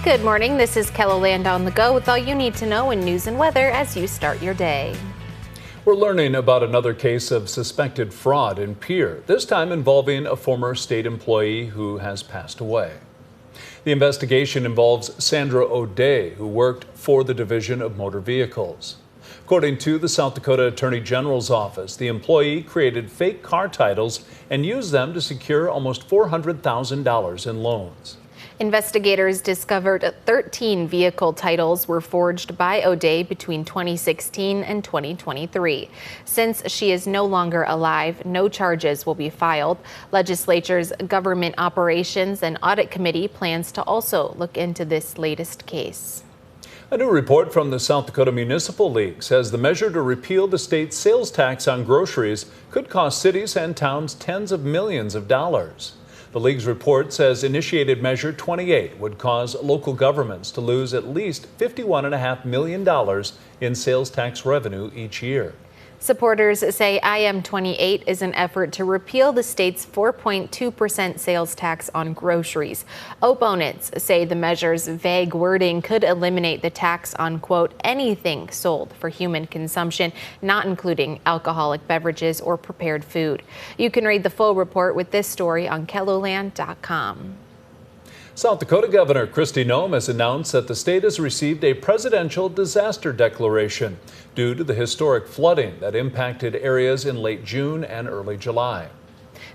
Good morning, this is KELOLAND on the go with all you need to know in news and weather as you start your day. We're learning about another case of suspected fraud in Pierre, this time involving a former state employee who has passed away. The investigation involves Sandra O'Day, who worked for the Division of Motor Vehicles. According to the South Dakota Attorney General's office, the employee created fake car titles and used them to secure almost $400,000 in loans. Investigators discovered 13 vehicle titles were forged by O'Day between 2016 and 2023. Since she is no longer alive, no charges will be filed. Legislature's Government Operations and Audit Committee plans to also look into this latest case. A new report from the South Dakota Municipal League says the measure to repeal the state's sales tax on groceries could cost cities and towns tens of millions of dollars. The League's report says initiated Measure 28 would cause local governments to lose at least $51.5 million in sales tax revenue each year. Supporters say IM28 is an effort to repeal the state's 4.2% sales tax on groceries. Opponents say the measure's vague wording could eliminate the tax on, quote, anything sold for human consumption, not including alcoholic beverages or prepared food. You can read the full report with this story on KELOLAND.com. South Dakota Governor Kristi Noem has announced that the state has received a presidential disaster declaration due to the historic flooding that impacted areas in late June and early July.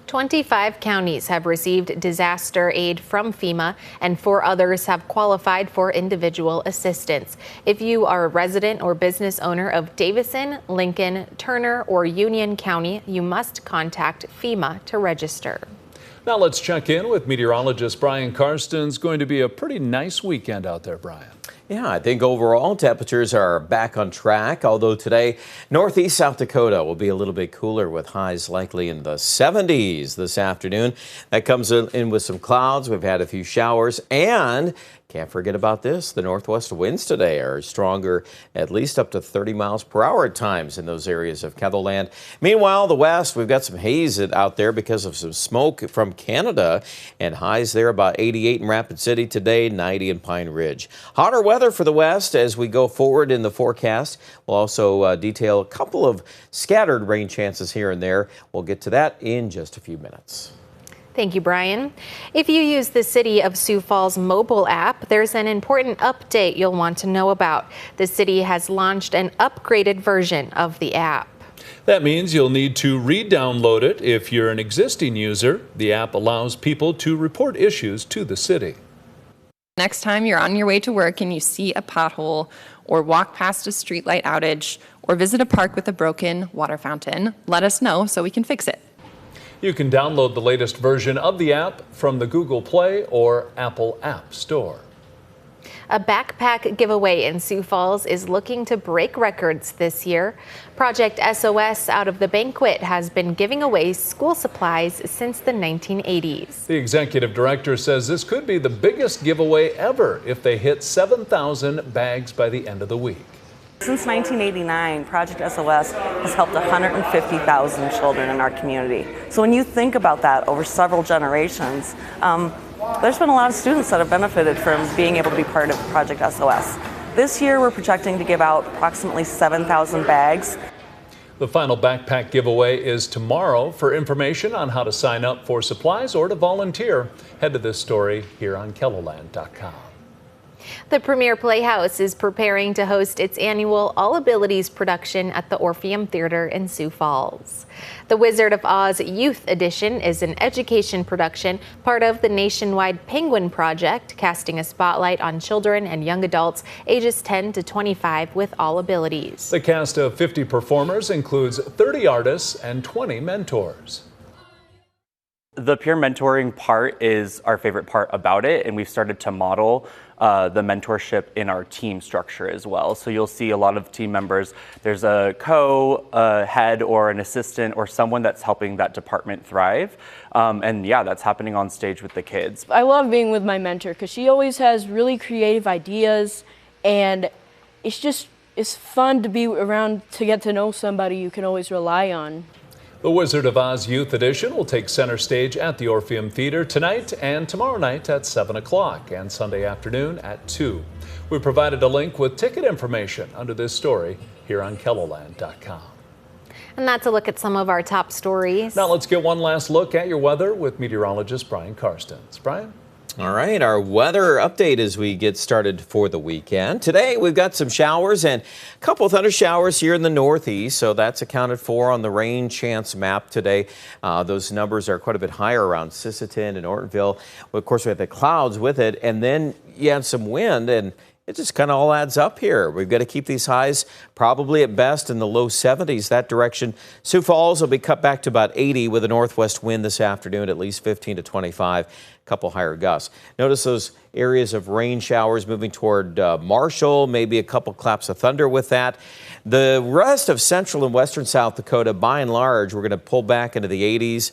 25 counties have received disaster aid from FEMA, and 4 others have qualified for individual assistance. If you are a resident or business owner of Davison, Lincoln, Turner, or Union County, you must contact FEMA to register. Now let's check in with meteorologist Brian Karsten. It's going to be a pretty nice weekend out there, Brian. Yeah, I think overall temperatures are back on track, although today northeast South Dakota will be a little bit cooler with highs likely in the 70s this afternoon. That comes in with some clouds. We've had a few showers, and can't forget about this. The northwest winds today are stronger, at least up to 30 miles per hour at times in those areas of KELOLAND. Meanwhile, the west, we've got some haze out there because of some smoke from Canada, and highs there about 88 in Rapid City today, 90 in Pine Ridge. Hotter weather for the west as we go forward in the forecast. We'll also detail a couple of scattered rain chances here and there. We'll get to that in just a few minutes. Thank you, Brian. If you use the City of Sioux Falls mobile app, there's an important update you'll want to know about. The city has launched an upgraded version of the app. That means you'll need to re-download it if you're an existing user. The app allows people to report issues to the city. Next time you're on your way to work and you see a pothole, or walk past a streetlight outage, or visit a park with a broken water fountain, let us know so we can fix it. You can download the latest version of the app from the Google Play or Apple App Store. A backpack giveaway in Sioux Falls is looking to break records this year. Project SOS out of the banquet has been giving away school supplies since the 1980s. The executive director says this could be the biggest giveaway ever if they hit 7,000 bags by the end of the week. Since 1989, Project SOS has helped 150,000 children in our community. So when you think about that over several generations, there's been a lot of students that have benefited from being able to be part of Project SOS. This year, we're projecting to give out approximately 7,000 bags. The final backpack giveaway is tomorrow. For information on how to sign up for supplies or to volunteer, head to this story here on KELOLAND.com. The Premier Playhouse is preparing to host its annual All Abilities production at the Orpheum Theater in Sioux Falls. The Wizard of Oz Youth Edition is an education production, part of the nationwide Penguin Project, casting a spotlight on children and young adults ages 10 to 25 with all abilities. The cast of 50 performers includes 30 artists and 20 mentors. The peer mentoring part is our favorite part about it, and we've started to model the mentorship in our team structure as well. So you'll see a lot of team members. There's a co-head or an assistant or someone that's helping that department thrive. And yeah, that's happening on stage with the kids. I love being with my mentor because she always has really creative ideas, and it's fun to be around to get to know somebody you can always rely on. The Wizard of Oz Youth Edition will take center stage at the Orpheum Theater tonight and tomorrow night at 7 o'clock and Sunday afternoon at 2. We provided a link with ticket information under this story here on KELOLAND.com. And that's a look at some of our top stories. Now let's get one last look at your weather with meteorologist Brian Karstens. Brian? All right, our weather update as we get started for the weekend. Today we've got some showers and a couple of thunder showers here in the northeast, so that's accounted for on the rain chance map today. Those numbers are quite a bit higher around Sisseton and Ortonville. Well, of course, we have the clouds with it, and then you have some wind, and it just kind of all adds up here. We've got to keep these highs probably at best in the low 70s. That direction. Sioux Falls will be cut back to about 80 with a northwest wind this afternoon, at least 15 to 25. A couple higher gusts. Notice those areas of rain showers moving toward Marshall, maybe a couple claps of thunder with that. The rest of central and western South Dakota, by and large, we're going to pull back into the 80s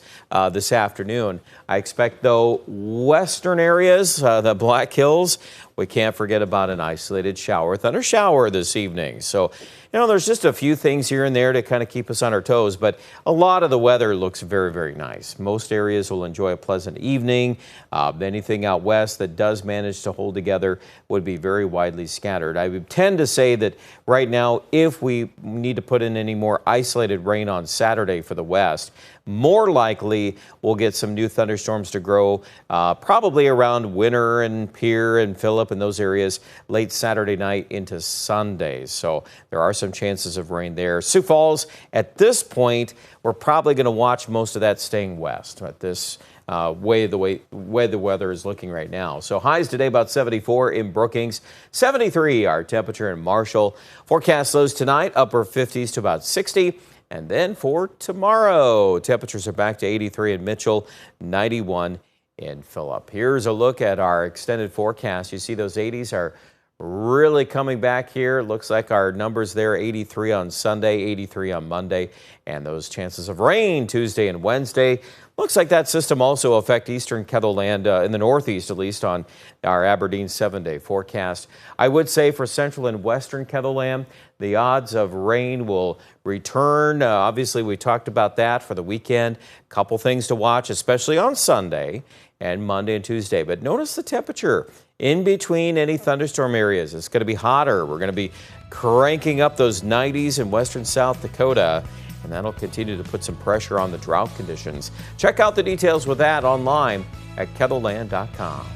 this afternoon. I expect, though, western areas, the Black Hills, we can't forget about an isolated shower, thunder shower this evening. So, you know, there's just a few things here and there to kind of keep us on our toes, but a lot of the weather looks very, very nice. Most areas will enjoy a pleasant evening. Anything out west that does manage to hold together would be very widely scattered. I would tend to say that right now, if we need to put in any more isolated rain on Saturday for the west, more likely we'll get some new thunderstorms to grow probably around Winter and Pierre and Phillip and those areas late Saturday night into Sunday. So there are some chances of rain there. Sioux Falls, at this point, we're probably going to watch most of that staying west at this way the weather is looking right now. So highs today about 74 in Brookings, 73 our temperature in Marshall. Forecast lows tonight, upper 50s to about 60. And then for tomorrow, temperatures are back to 83 in Mitchell, 91 in Phillip. Here's a look at our extended forecast. You see those 80s are really coming back here. Looks like our numbers there, 83 on Sunday, 83 on Monday, and those chances of rain Tuesday and Wednesday. Looks like that system also will affect eastern KELOLAND, in the northeast at least, on our Aberdeen 7-day forecast. I would say for central and western KELOLAND, the odds of rain will return. Obviously, we talked about that for the weekend. A couple things to watch, especially on Sunday and Monday and Tuesday. But notice the temperature in between any thunderstorm areas. It's going to be hotter. We're going to be cranking up those 90s in western South Dakota, and that'll continue to put some pressure on the drought conditions. Check out the details with that online at KELOLAND.com.